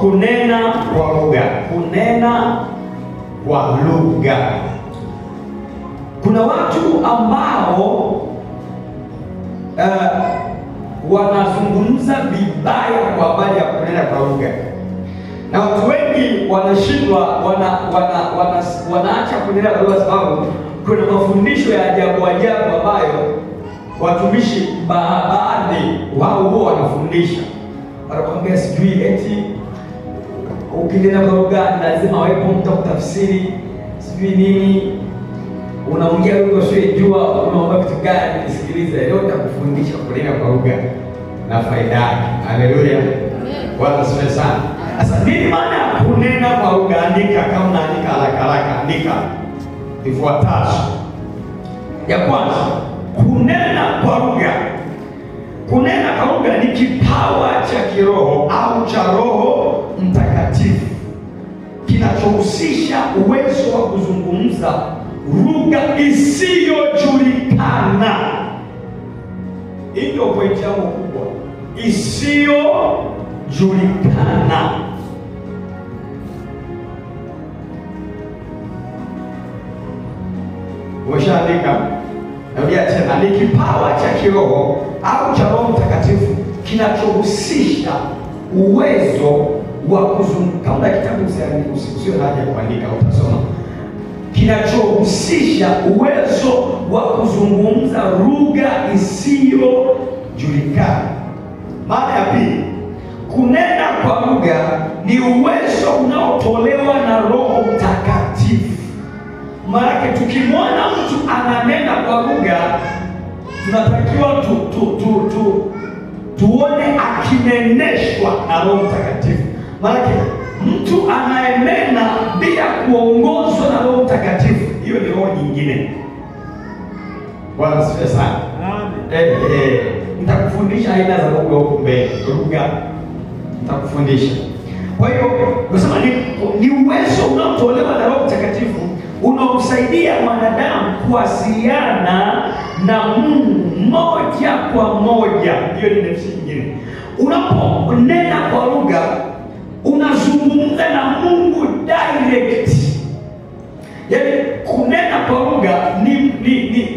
kunena kwa lugha. Kunena kwa lugha. Kuna watu ambao wanazungumza vibaya kwa habari ya kunena kwa lugha. Na watu wengi wanashindwa, wanaacha kunena kwa lugha sababu kuna mafundisho ya ajabu ambayo watumishi baadhi wao huwa wanafundisha. Wanakuambia sijui eti ukinena kwa lugha lazima wawepo mtu kutafsiri sijui nini. Unaongea lugha usiyojua, unaomba kitu gani? Nisikilize, leo nitakufundisha kunena kwa lugha na faida yake. Haleluya. Bwana asifiwe sana. Sasa nini maana ya kunena kwa lugha? Andika, kama unaandika haraka andika ifuatayo. Ya kwanza, kunena kwa lugha. Kunena kwa lugha ni kipawa cha kiroho au cha Roho Mtakatifu kinachohusisha uwezo wa kuzungumza lugha isiyojulikana. Hii ndio pointi yangu kubwa. Isiyojulikana. Umeshaandika? Narudia tena, ni kipawa cha kiroho au cha Roho Mtakatifu kinachohusisha uwezo wa kuzungumza. Kama kitabu usio na haja kuandika, utasoma. Kinachohusisha uwezo wa kuzungumza lugha isiyojulikana. Maana ya pili, kunena kwa lugha ni uwezo unaotolewa na Roho Mtakatifu. Maana tukimwona mtu ananena kwa lugha, tunatakiwa tuone akineneshwa na Roho Mtakatifu. Maana mtu anayenena bila kuongozwa na Roho Mtakatifu, hiyo ni roho nyingine. Bwana asifiwe sana. Amen. Nitakufundisha aina za lugha huko mbele. Lugha nitakufundisha. Kwa hiyo nasema ni uwezo unaotolewa na Roho Mtakatifu unaomsaidia mwanadamu kuwasiliana na Mungu moja kwa moja. Hiyo ni nafsi nyingine. Unaponena kwa lugha unazungumza na Mungu direct. Yaani kunena kwa lugha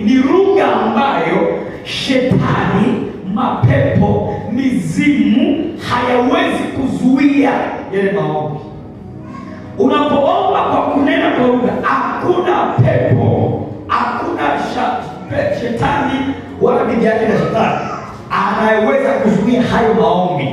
ni lugha ambayo shetani, mapepo, mizimu hayawezi kuzuia yale maombi. Unapoomba kwa kunena kwa lugha, hakuna pepo, hakuna shetani wala bibi yake na shetani anayeweza kuzuia hayo maombi.